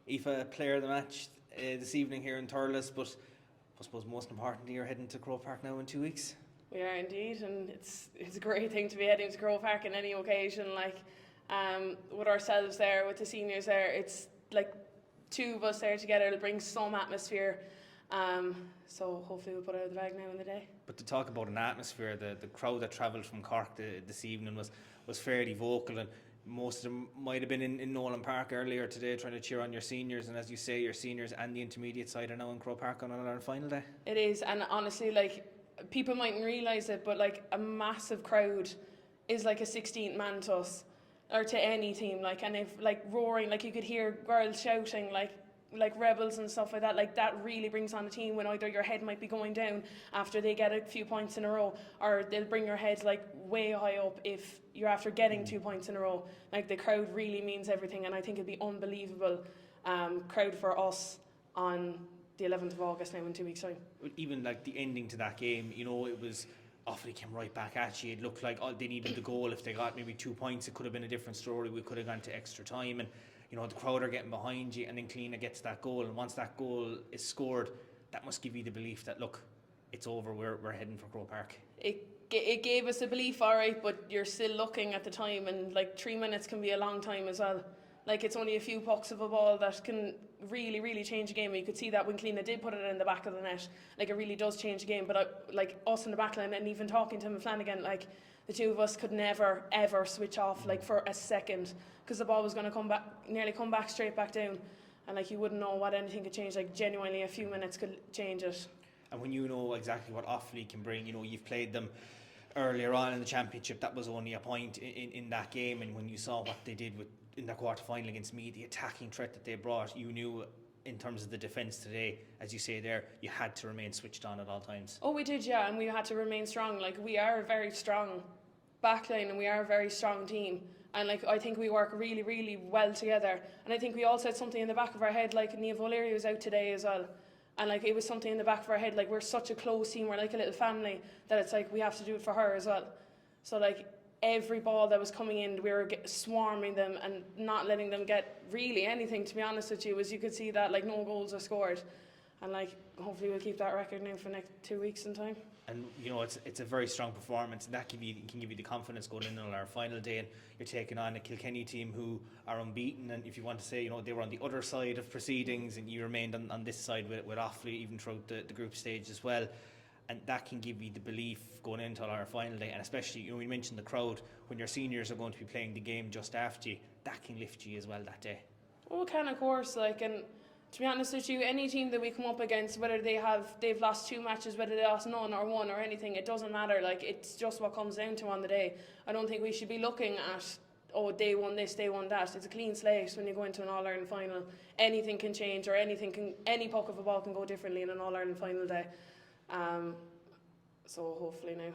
Aoife, player of the match this evening here in Thurles, but I suppose most importantly, you're heading to Croke Park now in 2 weeks. We are indeed, and it's a great thing to be heading to Croke Park in any occasion. With ourselves there, with the seniors there, it's like two of us there together. It'll bring some atmosphere. So hopefully we'll put it out of the bag now in the day. But to talk about an atmosphere, the crowd that travelled from Cork this evening was fairly vocal, and most of them might have been in Nolan Park earlier today trying to cheer on your seniors. And as you say, your seniors and the intermediate side are now in Croke Park on our final day. It is, and honestly, people mightn't realise it, but a massive crowd is like a 16th man to us, or to any team. And if roaring, you could hear girls shouting like rebels and stuff like that. That really brings on a team when either your head might be going down after they get a few points in a row, or they'll bring your head way high up if you're after getting 2 points in a row. The crowd really means everything, and I think it'd be unbelievable crowd for us on the 11th of August now in 2 weeks' time. Even the ending to that game, it was Offaly came right back at you. It looked like they needed the goal. If they got maybe 2 points, it could have been a different story. We could have gone to extra time, and the crowd are getting behind you, and then Kleena gets that goal, and once that goal is scored, that must give you the belief that look, it's over, we're heading for Croke Park. It gave us a belief, alright, but you're still looking at the time, and 3 minutes can be a long time as well. It's only a few pucks of a ball that can really, really change a game. You could see that when Kleena did put it in the back of the net. It really does change a game. But us in the backline, and even talking to him and Flanagan, the two of us could never, ever switch off for a second, because the ball was going to nearly come back straight back down. And you wouldn't know what anything could change. Genuinely, a few minutes could change it. And when you know exactly what Offaly can bring, you've played them earlier on in the championship, that was only a point in that game, and when you saw what they did in their quarter final against me, the attacking threat that they brought, you knew in terms of the defence today, as you say there, you had to remain switched on at all times. Oh, we did, yeah, and we had to remain strong. We are a very strong backline, and we are a very strong team, and I think we work really, really well together. And I think we all said something in the back of our head, Niamh O'Leary was out today as well, and it was something in the back of our head, we're such a close team, we're like a little family, that it's we have to do it for her as well. So every ball that was coming in, we were swarming them and not letting them get really anything, to be honest with you. As you could see that no goals are scored, and hopefully we'll keep that record now for the next 2 weeks in time. And it's a very strong performance, and that can give you the confidence going in on our final day, and you're taking on a Kilkenny team who are unbeaten, and if you want to say they were on the other side of proceedings and you remained on this side with Offaly even throughout the group stage as well. And that can give you the belief going into our final day, and especially, we mentioned the crowd, when your seniors are going to be playing the game just after you, that can lift you as well that day. Oh, it can, of course, and to be honest with you, any team that we come up against, whether they've lost 2 matches, whether they lost none or one or anything, it doesn't matter, it's just what comes down to on the day. I don't think we should be looking at, they won this, they won that. It's a clean slate when you go into an All-Ireland final. Anything can change, or any puck of a ball can go differently in an All-Ireland final day. So hopefully now